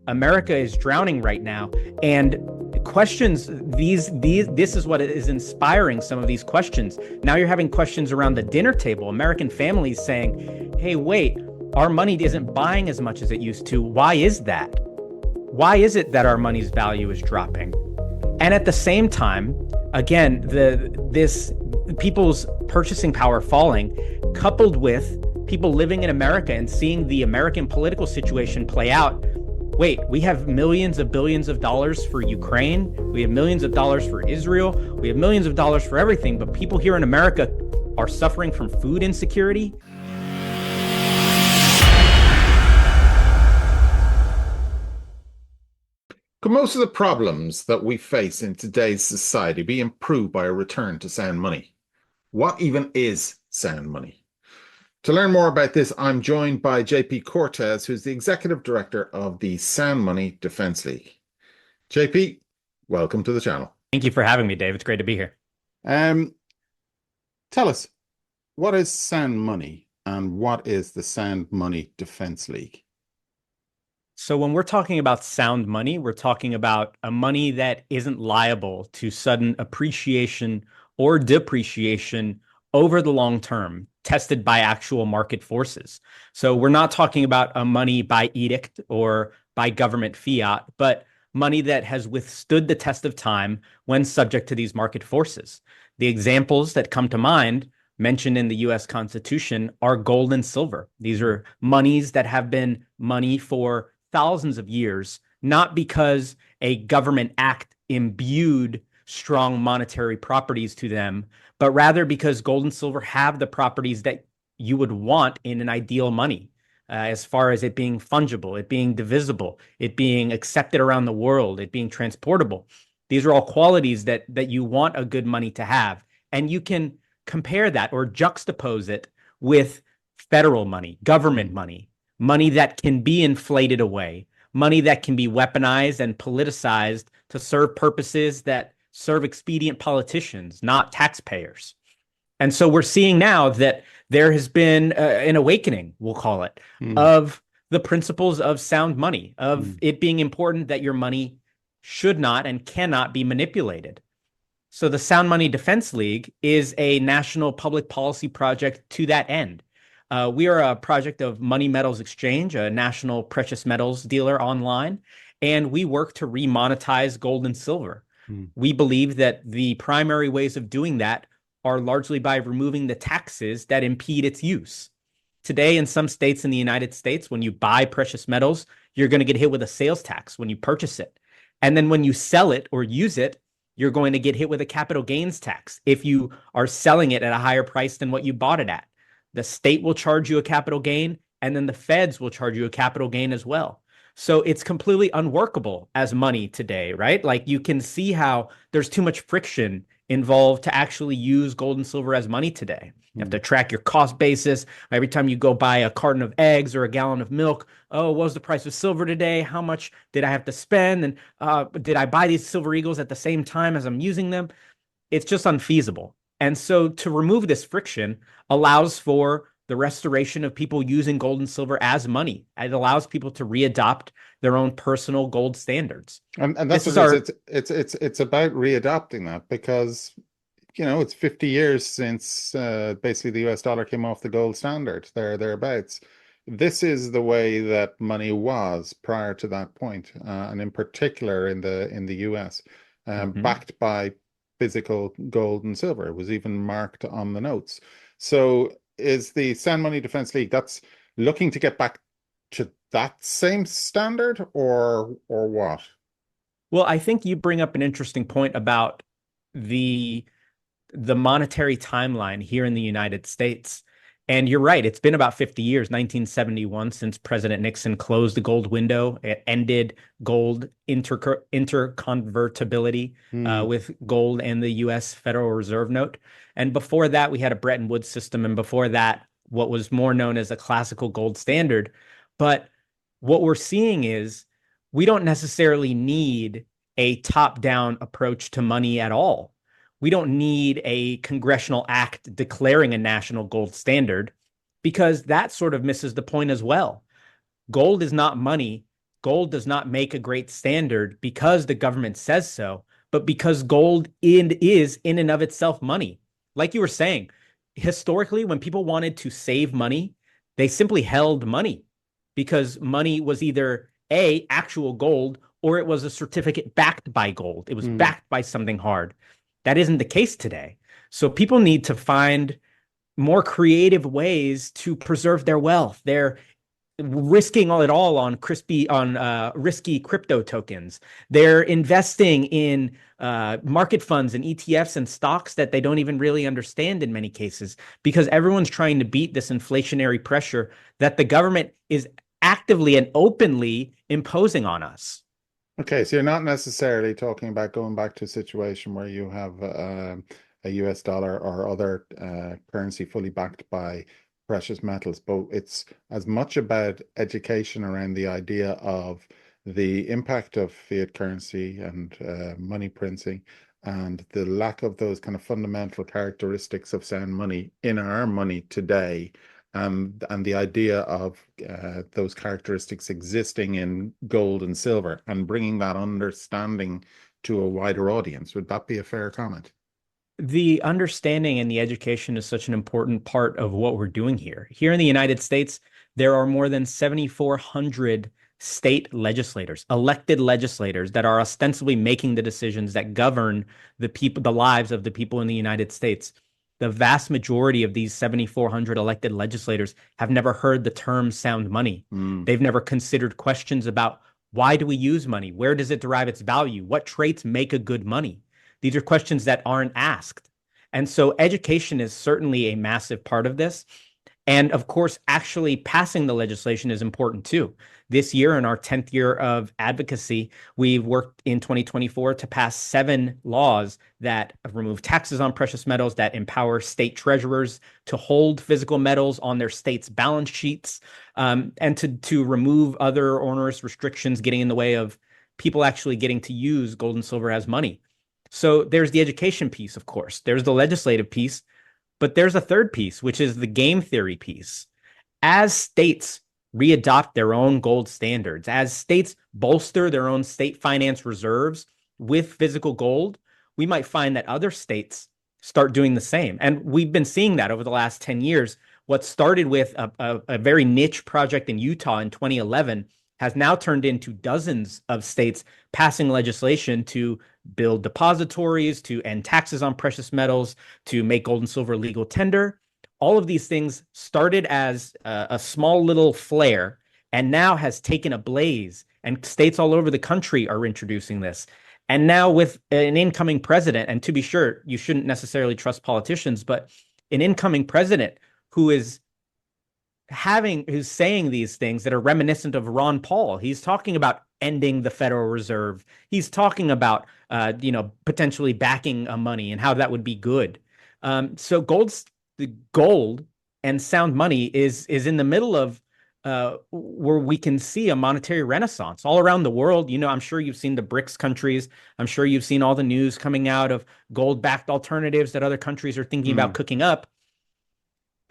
America is drowning right now. And questions, this is what is inspiring some of these questions. Now you're having questions around the dinner table, American families saying, hey, wait, our money isn't buying as much as it used to. Why is that? Why is it that our money's value is dropping? And at the same time, again, this people's purchasing power falling, coupled with people living in America and seeing the American political situation play out. Wait, we have millions of billions of dollars for Ukraine. We have millions of dollars for Israel. We have millions of dollars for everything. But people here in America are suffering from food insecurity. Could most of the problems that we face in today's society be improved by a return to sound money? What even is sound money? To learn more about this, I'm joined by JP Cortez, who's the Executive Director of the Sound Money Defense League. JP, welcome to the channel. Thank you for having me, Dave. It's great to be here. Tell us, what is Sound Money and what is the Sound Money Defense League? So when we're talking about sound money, we're talking about a money that isn't liable to sudden appreciation or depreciation over the long term, tested by actual market forces. So we're not talking about a money by edict or by government fiat, but money that has withstood the test of time when subject to these market forces. The examples that come to mind mentioned in the US Constitution are gold and silver. These are monies that have been money for thousands of years, not because a government act imbued strong monetary properties to them, but rather because gold and silver have the properties that you would want in an ideal money, as far as it being fungible, it being divisible, it being accepted around the world, it being transportable. These are all qualities that you want a good money to have. And you can compare that or juxtapose it with federal money, government money, money that can be inflated away, money that can be weaponized and politicized to serve purposes that serve expedient politicians, not taxpayers. And so we're seeing now that there has been an awakening, we'll call it, of the principles of sound money, of it being important that your money should not and cannot be manipulated. So the Sound Money Defense League is a national public policy project to that end. We are a project of Money Metals Exchange, a national precious metals dealer online, and we work to remonetize gold and silver. We believe that the primary ways of doing that are largely by removing the taxes that impede its use. Today, in some states in the United States, when you buy precious metals, you're going to get hit with a sales tax when you purchase it. And then when you sell it or use it, you're going to get hit with a capital gains tax if you are selling it at a higher price than what you bought it at. The state will charge you a capital gain, and then the feds will charge you a capital gain as well. So it's completely unworkable as money today, right? Like you can see how there's too much friction involved to actually use gold and silver as money today. You have to track your cost basis. Every time you go buy a carton of eggs or a gallon of milk, oh, what was the price of silver today? How much did I have to spend? And did I buy these Silver Eagles at the same time as I'm using them? It's just unfeasible. And so to remove this friction allows for the restoration of people using gold and silver as money. It allows people to readopt their own personal gold standards. And that's what it's about readopting that, because it's 50 years since basically the US dollar came off the gold standard, thereabouts. This is the way that money was prior to that point, and in particular in the US, backed by physical gold and silver. It was even marked on the notes. So is the Sound Money Defense League that's looking to get back to that same standard, or what? Well, I think you bring up an interesting point about the monetary timeline here in the United States. And you're right, it's been about 50 years, 1971, since President Nixon closed the gold window. It ended gold interconvertibility with gold and the U.S. Federal Reserve Note. And before that, we had a Bretton Woods system. And before that, what was more known as a classical gold standard. But what we're seeing is we don't necessarily need a top-down approach to money at all. We don't need a congressional act declaring a national gold standard, because that sort of misses the point as well. Gold is not money gold does not make a great standard because the government says so, but because gold is in and of itself money. Like you were saying, historically, when people wanted to save money, they simply held money because money was either A, actual gold, or it was a certificate backed by gold. It was backed by something hard. That isn't the case today. So people need to find more creative ways to preserve their wealth. They're risking it all on risky crypto tokens. They're investing in market funds and ETFs and stocks that they don't even really understand in many cases, because everyone's trying to beat this inflationary pressure that the government is actively and openly imposing on us. Okay, so you're not necessarily talking about going back to a situation where you have a US dollar or other currency fully backed by precious metals, but it's as much about education around the idea of the impact of fiat currency and money printing and the lack of those kind of fundamental characteristics of sound money in our money today, and the idea of those characteristics existing in gold and silver and bringing that understanding to a wider audience. Would that be a fair comment? The understanding and the education is such an important part of what we're doing here. Here in the United States, there are more than 7,400 state legislators, elected legislators that are ostensibly making the decisions that govern the people, the lives of the people in the United States. The vast majority of these 7,400 elected legislators have never heard the term sound money. They've never considered questions about why do we use money? Where does it derive its value? What traits make a good money? These are questions that aren't asked. And so education is certainly a massive part of this. And of course, actually passing the legislation is important too. This year, in our 10th year of advocacy, we've worked in 2024 to pass 7 laws that remove taxes on precious metals, that empower state treasurers to hold physical metals on their state's balance sheets, and to remove other onerous restrictions getting in the way of people actually getting to use gold and silver as money. So there's the education piece, of course. There's the legislative piece, but there's a third piece, which is the game theory piece. As states readopt their own gold standards, as states bolster their own state finance reserves with physical gold, we might find that other states start doing the same. And we've been seeing that over the last 10 years. What started with a very niche project in Utah in 2011 has now turned into dozens of states passing legislation to build depositories, to end taxes on precious metals, to make gold and silver legal tender. All of these things started as a small little flare and now has taken a blaze, and states all over the country are introducing this. And now with an incoming president, and to be sure, you shouldn't necessarily trust politicians, but an incoming president who's saying these things that are reminiscent of Ron Paul. He's talking about ending the Federal Reserve. He's talking about, potentially backing money and how that would be good. So the gold and sound money is in the middle of where we can see a monetary renaissance all around the world. I'm sure you've seen the BRICS countries. I'm sure you've seen all the news coming out of gold-backed alternatives that other countries are thinking about cooking up.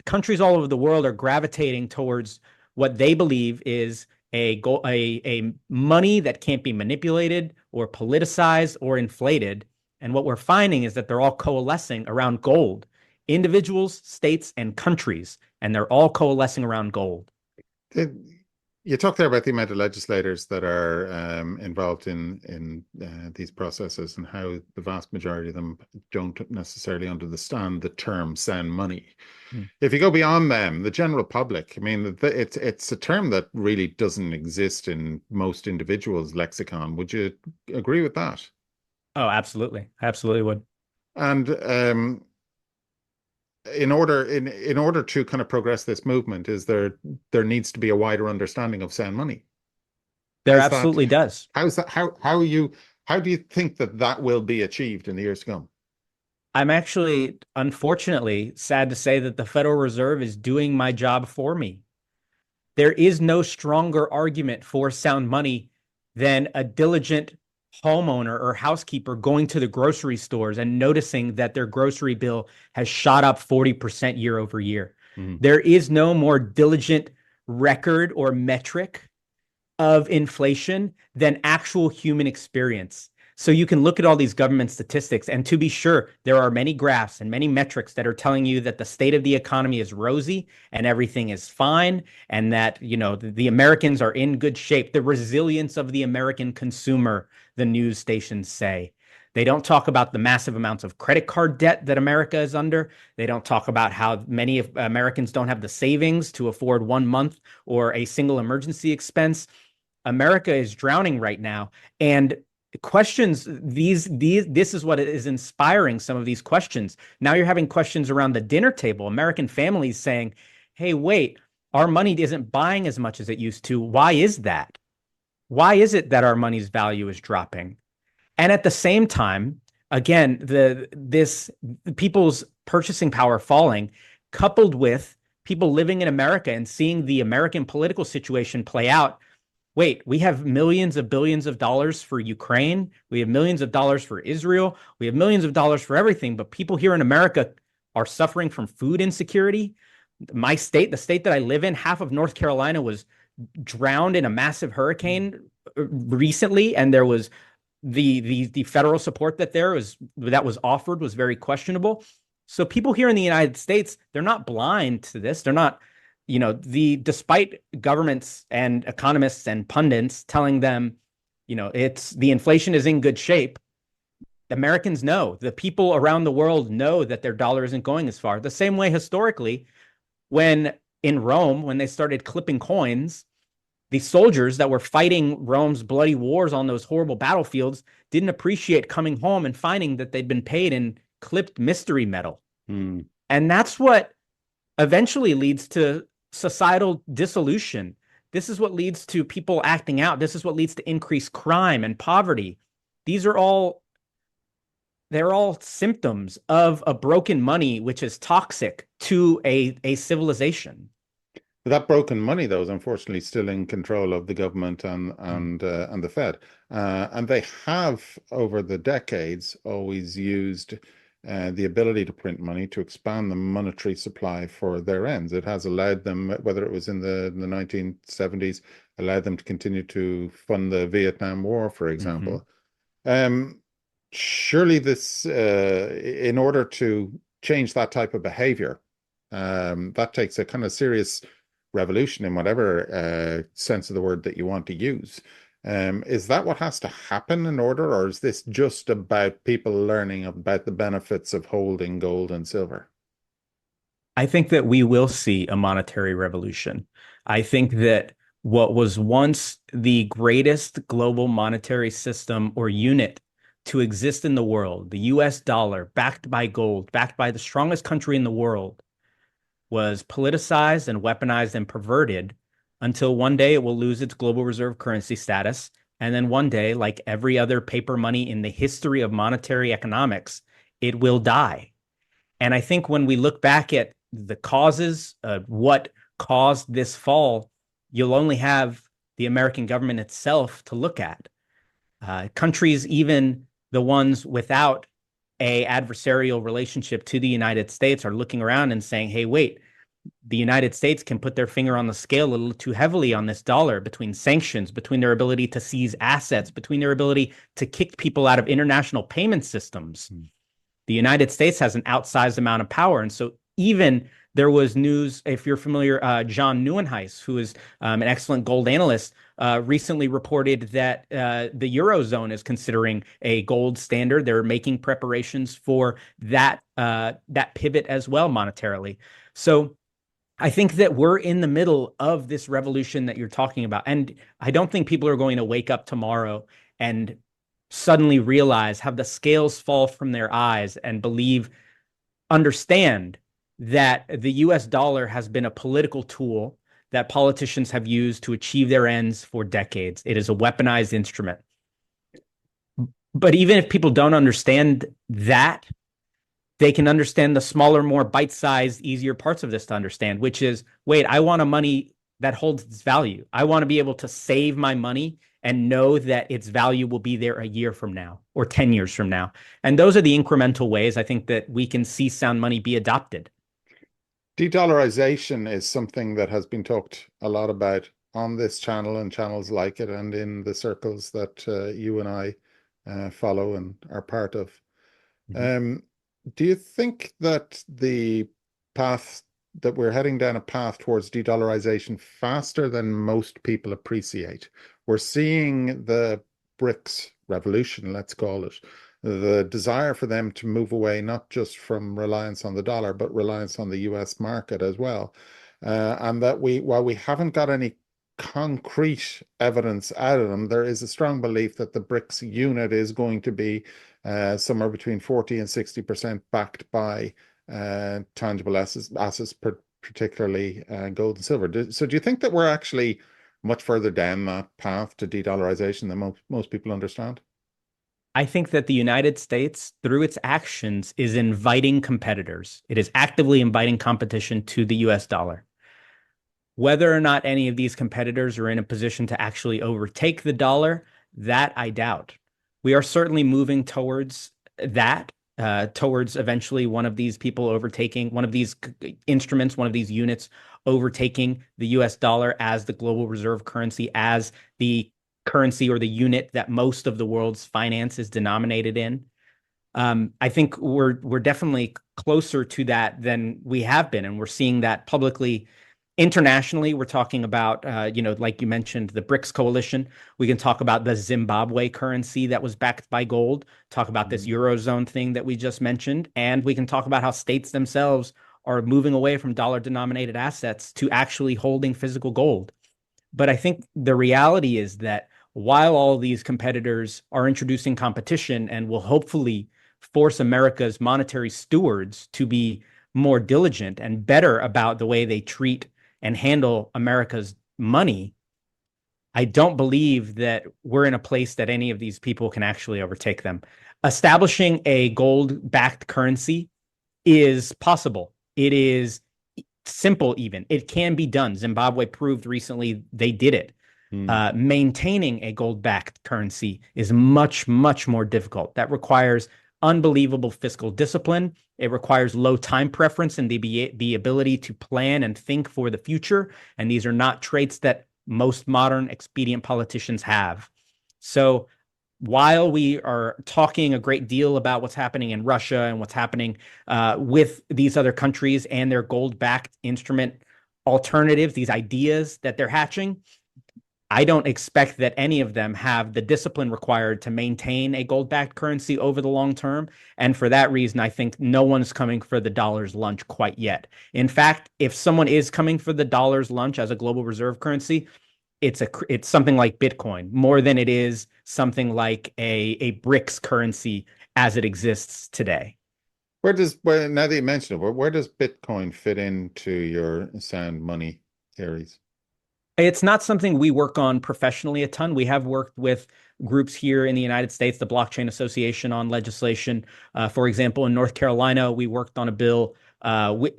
Countries all over the world are gravitating towards what they believe is a money that can't be manipulated or politicized or inflated. And what we're finding is that they're all coalescing around gold. Individuals, states, and countries, and they're all coalescing around gold. You talked there about the amount of legislators that are involved in these processes and how the vast majority of them don't necessarily understand the term sound money. If you go beyond them, the general public, I mean, it's a term that really doesn't exist in most individuals' lexicon. Would you agree with that? Oh, absolutely. I absolutely would. And in order to kind of progress this movement, there needs to be a wider understanding of sound money. There absolutely does. How do you think that will be achieved in the years to come? I'm actually, unfortunately, sad to say that the Federal Reserve is doing my job for me. There is no stronger argument for sound money than a diligent homeowner or housekeeper going to the grocery stores and noticing that their grocery bill has shot up 40% year over year. There is no more diligent record or metric of inflation than actual human experience. So you can look at all these government statistics, and to be sure, there are many graphs and many metrics that are telling you that the state of the economy is rosy and everything is fine, and that, you know, the Americans are in good shape. The resilience of the American consumer, the news stations say. They don't talk about the massive amounts of credit card debt that America is under. They don't talk about how many Americans don't have the savings to afford 1 month or a single emergency expense. America is drowning right now. And questions, this is what is inspiring some of these questions. Now you're having questions around the dinner table, American families saying, hey, wait, our money isn't buying as much as it used to. Why is that? Why is it that our money's value is dropping? And at the same time, again, this people's purchasing power falling, coupled with people living in America and seeing the American political situation play out. Wait, we have millions of billions of dollars for Ukraine. We have millions of dollars for Israel. We have millions of dollars for everything. But people here in America are suffering from food insecurity. My state, the state that I live in, half of North Carolina was drowned in a massive hurricane recently, and there was the federal support that was offered was very questionable. So people here in the United States, they're not blind to this. They're not, you know, despite governments and economists and pundits telling them, you know, the inflation is in good shape. Americans know, the people around the world know that their dollar isn't going as far. The same way historically, when in Rome, when they started clipping coins, the soldiers that were fighting Rome's bloody wars on those horrible battlefields didn't appreciate coming home and finding that they'd been paid in clipped mystery metal. And that's what eventually leads to societal dissolution. This is what leads to people acting out. This is what leads to increased crime and poverty. They're all symptoms of a broken money, which is toxic to a civilization. That broken money, though, is unfortunately still in control of the government and the Fed, and they have over the decades always used the ability to print money to expand the monetary supply for their ends. It has allowed them, whether it was in the 1970s, allowed them to continue to fund the Vietnam War, for example. Surely this, in order to change that type of behavior, that takes a kind of serious revolution in whatever sense of the word that you want to use. Is that what has to happen in order, or is this just about people learning about the benefits of holding gold and silver? I think that we will see a monetary revolution. I think that what was once the greatest global monetary system or unit to exist in the world, the US dollar, backed by gold, backed by the strongest country in the world, was politicized and weaponized and perverted until one day it will lose its global reserve currency status. And then one day, like every other paper money in the history of monetary economics, it will die. And I think when we look back at the causes of what caused this fall, you'll only have the American government itself to look at. Countries, even the ones without a adversarial relationship to the United States, are looking around and saying, hey, wait, the United States can put their finger on the scale a little too heavily on this dollar, between sanctions, between their ability to seize assets, between their ability to kick people out of international payment systems. The United States has an outsized amount of power. And so even there was news, if you're familiar, John Nieuwenhuis, who is an excellent gold analyst, recently reported that the Eurozone is considering a gold standard. They're making preparations for that pivot as well monetarily. So I think that we're in the middle of this revolution that you're talking about. And I don't think people are going to wake up tomorrow and suddenly realize, have the scales fall from their eyes and understand that the US dollar has been a political tool that politicians have used to achieve their ends for decades. It is a weaponized instrument. But even if people don't understand that, they can understand the smaller, more bite-sized, easier parts of this to understand, which is, wait, I want a money that holds its value. I want to be able to save my money and know that its value will be there a year from now or 10 years from now. And those are the incremental ways I think that we can see sound money be adopted. De-dollarization is something that has been talked a lot about on this channel and channels like it, and in the circles that you and I follow and are part of. Mhm. Um, do you think that the path that we're heading down a path towards de-dollarization faster than most people appreciate? We're seeing the BRICS revolution, let's call it, the desire for them to move away not just from reliance on the dollar, but reliance on the US market as well. And that while we haven't got any concrete evidence out of them, there is a strong belief that the BRICS unit is going to be somewhere between 40 and 60% backed by tangible assets, particularly gold and silver. So do you think that we're actually much further down that path to de-dollarization than most people understand? I think that the United States, through its actions, is inviting competitors. It is actively inviting competition to the US dollar. Whether or not any of these competitors are in a position to actually overtake the dollar, that I doubt. We are certainly moving towards that, towards eventually one of these people overtaking, one of these instruments, one of these units overtaking the US dollar as the global reserve currency, as the currency or the unit that most of the world's finance is denominated in. I think we're definitely closer to that than we have been, and we're seeing that publicly. Internationally, we're talking about, like you mentioned, the BRICS coalition. We can talk about the Zimbabwe currency that was backed by gold, talk about this Mhm. Eurozone thing that we just mentioned, and we can talk about how states themselves are moving away from dollar denominated assets to actually holding physical gold. But I think the reality is that while all these competitors are introducing competition and will hopefully force America's monetary stewards to be more diligent and better about the way they treat and handle America's money, I don't believe that we're in a place that any of these people can actually overtake them. Establishing a gold backed currency is possible. It is simple, even. It can be done. Zimbabwe proved recently they did it. Mm. Maintaining a gold backed currency is much, much more difficult. That requires unbelievable fiscal discipline. It requires low time preference and the ability to plan and think for the future. And these are not traits that most modern expedient politicians have. So while we are talking a great deal about what's happening in Russia and what's happening with these other countries and their gold backed instrument alternatives, these ideas that they're hatching, I don't expect that any of them have the discipline required to maintain a gold backed currency over the long term. And for that reason, I think no one's coming for the dollar's lunch quite yet. In fact, if someone is coming for the dollar's lunch as a global reserve currency, it's something like Bitcoin more than it is something like a BRICS currency as it exists today. Now that you mention it, where does Bitcoin fit into your sound money theories? It's not something we work on professionally a ton. We have worked with groups here in the United States, the Blockchain Association, on legislation. For example, in North Carolina, we worked on a bill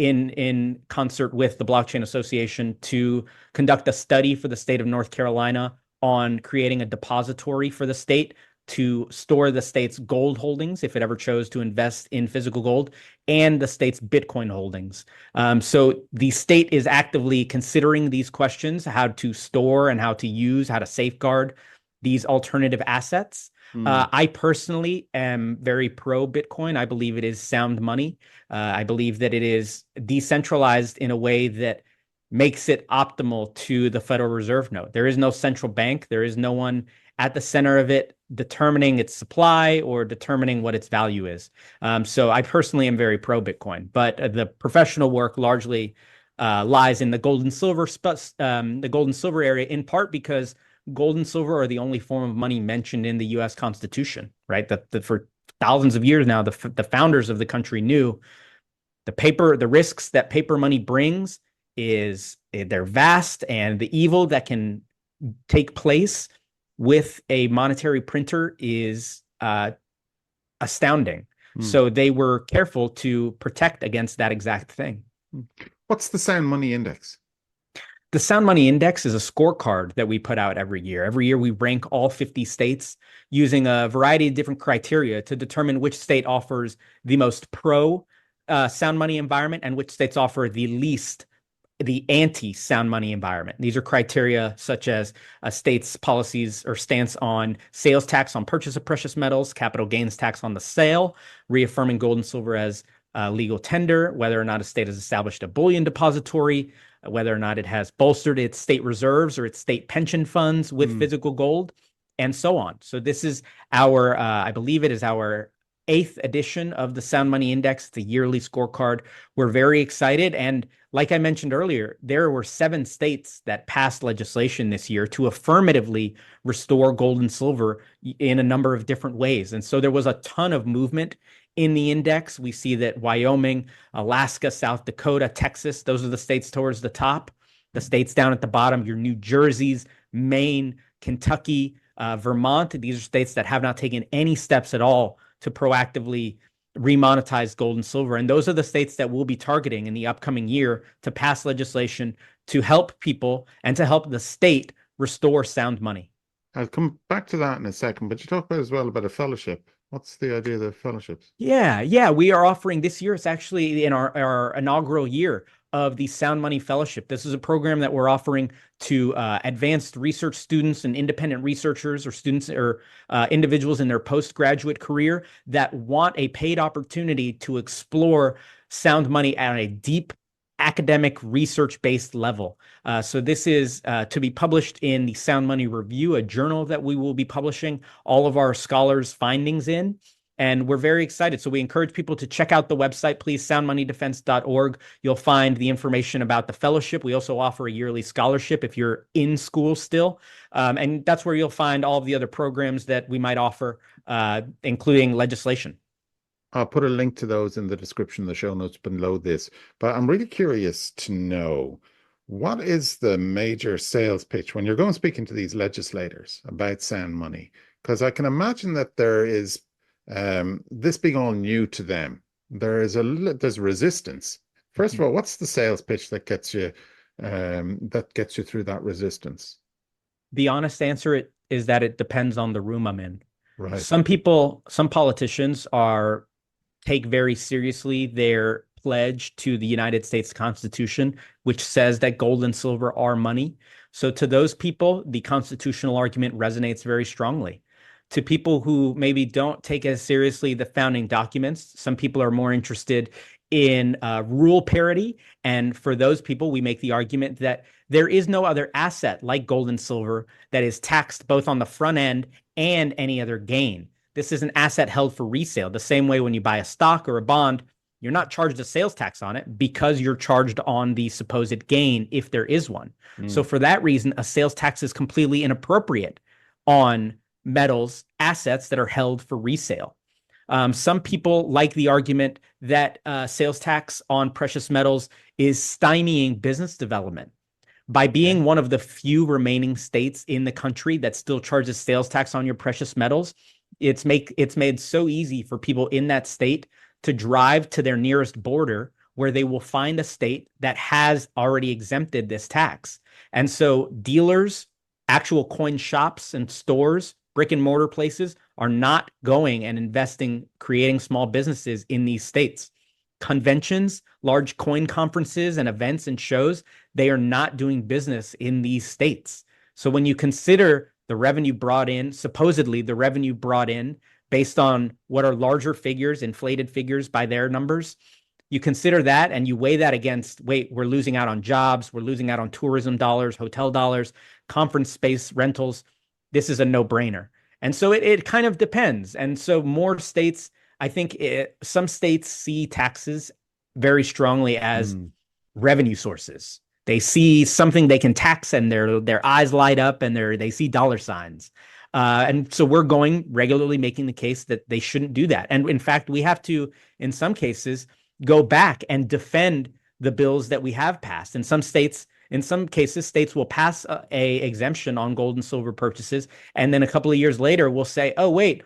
in concert with the Blockchain Association to conduct a study for the state of North Carolina on creating a depository for the state to store the state's gold holdings if it ever chose to invest in physical gold, and the state's Bitcoin holdings. So the state is actively considering these questions, how to store and how to use, how to safeguard these alternative assets. Mm. I personally am very pro Bitcoin. I believe it is sound money. I believe that it is decentralized in a way that makes it optimal to the Federal Reserve note. There is no central bank. There is no one at the center of it determining its supply or determining what its value is. So I personally am very pro Bitcoin, but the professional work largely lies in the gold and silver the gold and silver area, in part because gold and silver are the only form of money mentioned in the U.S. Constitution, right? That for thousands of years now, the founders of the country knew the risks that paper money brings is they're vast, and the evil that can take place with a monetary printer is astounding. Mm. So they were careful to protect against that exact thing. What's the sound money index? The Sound Money Index is a scorecard that we put out every year. Every year, we rank all 50 states using a variety of different criteria to determine which state offers the most pro sound money environment and which states offer the least the anti-sound money environment. These are criteria such as a state's policies or stance on sales tax on purchase of precious metals, capital gains tax on the sale, reaffirming gold and silver as legal tender, whether or not a state has established a bullion depository, whether or not it has bolstered its state reserves or its state pension funds with physical gold, and so on. So this is our, I believe it is our 8th edition of the Sound Money Index, the yearly scorecard. We're very excited. And like I mentioned earlier, there were 7 states that passed legislation this year to affirmatively restore gold and silver in a number of different ways. And so there was a ton of movement in the index. We see that Wyoming, Alaska, South Dakota, Texas, those are the states towards the top. The states down at the bottom, your New Jerseys, Maine, Kentucky, Vermont, these are states that have not taken any steps at all to proactively remonetize gold and silver. And those are the states that we'll be targeting in the upcoming year to pass legislation to help people and to help the state restore sound money. I'll come back to that in a second, but you talk about as well about a fellowship. What's the idea of the fellowships? Yeah. We are offering this year. It's actually in our inaugural year of the Sound Money Fellowship. This is a program that we're offering to advanced research students and independent researchers or students or individuals in their postgraduate career that want a paid opportunity to explore sound money at a deep academic research-based level. So this is to be published in the Sound Money Review, a journal that we will be publishing all of our scholars' findings in. And we're very excited. So we encourage people to check out the website, please, soundmoneydefense.org. You'll find the information about the fellowship. We also offer a yearly scholarship if you're in school still. And that's where you'll find all of the other programs that we might offer, including legislation. I'll put a link to those in the description, the show notes below this. But I'm really curious to know, what is the major sales pitch when you're going speaking to these legislators about sound money? Because I can imagine that there is this being all new to them, there's resistance. First of all, what's the sales pitch that gets you through that resistance? The honest answer is that it depends on the room I'm in. Right. Some politicians take very seriously their pledge to the United States Constitution, which says that gold and silver are money. So to those people, the constitutional argument resonates very strongly. To people who maybe don't take as seriously the founding documents, some people are more interested in rule parity. And for those people, we make the argument that there is no other asset like gold and silver that is taxed both on the front end and any other gain. This is an asset held for resale. The same way when you buy a stock or a bond, you're not charged a sales tax on it because you're charged on the supposed gain if there is one. So for that reason, a sales tax is completely inappropriate on metals, assets that are held for resale. Some people like the argument that sales tax on precious metals is stymieing business development. By being one of the few remaining states in the country that still charges sales tax on your precious metals, it's made so easy for people in that state to drive to their nearest border where they will find a state that has already exempted this tax. And so dealers, actual coin shops and stores, brick and mortar places are not going and investing, creating small businesses in these states. Conventions, large coin conferences and events and shows, they are not doing business in these states. So when you consider the revenue brought in, supposedly the revenue brought in based on what are larger figures, inflated figures by their numbers, you consider that and you weigh that against, wait, we're losing out on jobs, we're losing out on tourism dollars, hotel dollars, conference space rentals. This is a no-brainer. And so it kind of depends. And so more states, I think some states see taxes very strongly as revenue sources. They see something they can tax and their eyes light up and they see dollar signs. And so we're going regularly making the case that they shouldn't do that. And in fact, we have to, in some cases, go back and defend the bills that we have passed. In some cases, states will pass a exemption on gold and silver purchases. And then a couple of years later, we'll say, oh, wait,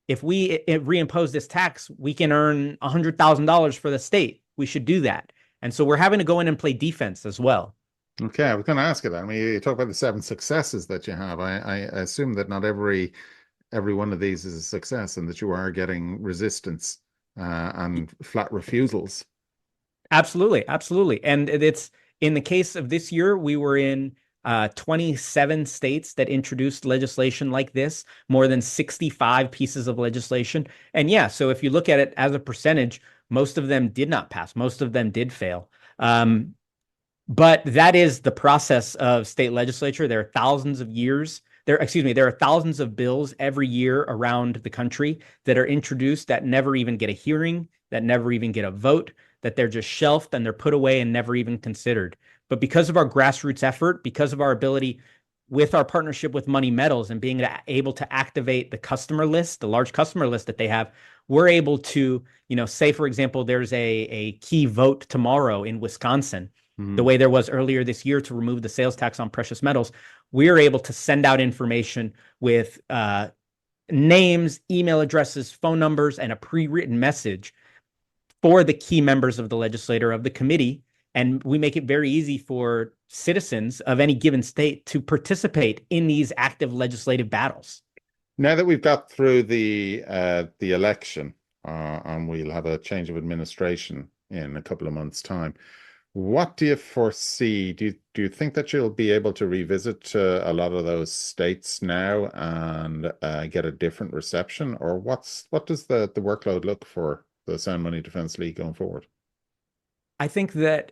if we reimpose this tax, we can earn $100,000 for the state. We should do that. And so we're having to go in and play defense as well. Okay, I was going to ask you that. I mean, you talk about the 7 successes that you have. I assume that not every one of these is a success and that you are getting resistance and flat refusals. Absolutely. And In the case of this year, we were in 27 states that introduced legislation like this, more than 65 pieces of legislation. And yeah, so if you look at it as a percentage, most of them did not pass. Most of them did fail. But that is the process of state legislature. There are thousands of years. There are thousands of bills every year around the country that are introduced that never even get a hearing, that never even get a vote, that they're just shelved and they're put away and never even considered. But because of our grassroots effort, because of our ability with our partnership with Money Metals and being able to activate the customer list, the large customer list that they have, we're able to, say, for example, there's a key vote tomorrow in Wisconsin, the way there was earlier this year to remove the sales tax on precious metals. We're able to send out information with names, email addresses, phone numbers, and a pre-written message for the key members of the legislature, of the committee. And we make it very easy for citizens of any given state to participate in these active legislative battles. Now that we've got through the election, and we'll have a change of administration in a couple of months' time, what do you foresee? Do you think that you'll be able to revisit a lot of those states now and get a different reception, or what does the workload look for the Sound Money Defense League going forward? I think that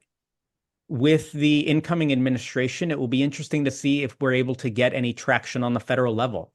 with the incoming administration, it will be interesting to see if we're able to get any traction on the federal level.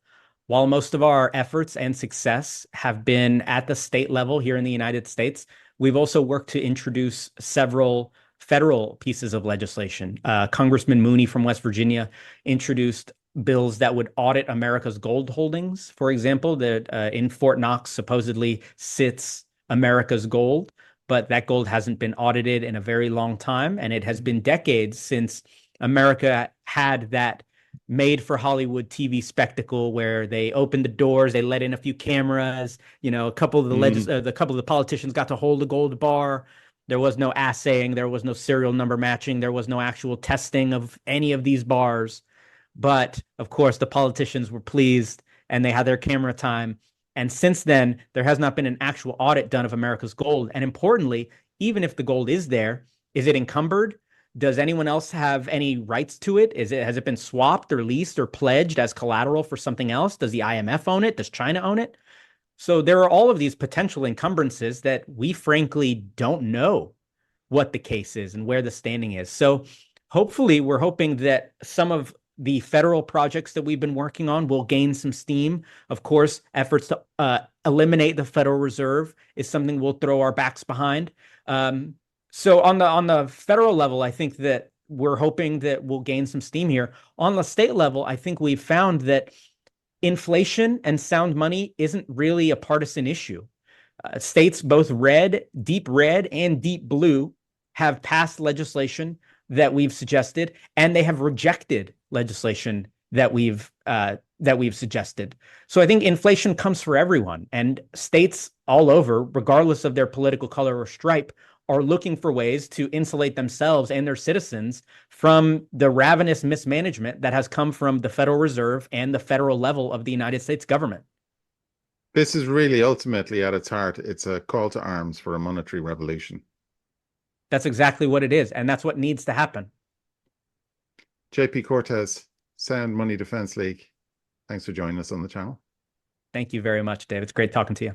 While most of our efforts and success have been at the state level here in the United States, we've also worked to introduce several federal pieces of legislation. Congressman Mooney from West Virginia introduced bills that would audit America's gold holdings, for example, that in Fort Knox supposedly sits America's gold, but that gold hasn't been audited in a very long time. And it has been decades since America had that made for Hollywood TV spectacle where they opened the doors, they let in a few cameras, a couple of the politicians got to hold a gold bar. There was no assaying, there was no serial number matching, there was no actual testing of any of these bars. But of course, the politicians were pleased and they had their camera time. And since then, there has not been an actual audit done of America's gold. And importantly, even if the gold is there, is it encumbered? Does anyone else have any rights to it? Has it been swapped or leased or pledged as collateral for something else? Does the IMF own it? Does China own it? So there are all of these potential encumbrances that we frankly don't know what the case is and where the standing is. So hopefully we're hoping that some of the federal projects that we've been working on will gain some steam. Of course, efforts to eliminate the Federal Reserve is something we'll throw our backs behind. So on the federal level, I think that we're hoping that we'll gain some steam here. On the state level, I think we've found that inflation and sound money isn't really a partisan issue. States, both deep red and deep blue, have passed legislation that we've suggested, and they have rejected legislation that we've suggested. So I think inflation comes for everyone, and states all over, regardless of their political color or stripe, are looking for ways to insulate themselves and their citizens from the ravenous mismanagement that has come from the Federal Reserve and the federal level of the United States government. This is really ultimately at its heart, it's a call to arms for a monetary revolution. That's exactly what it is, and that's what needs to happen. JP Cortez, Sound Money Defense League, thanks for joining us on the channel. Thank you very much, Dave. It's great talking to you.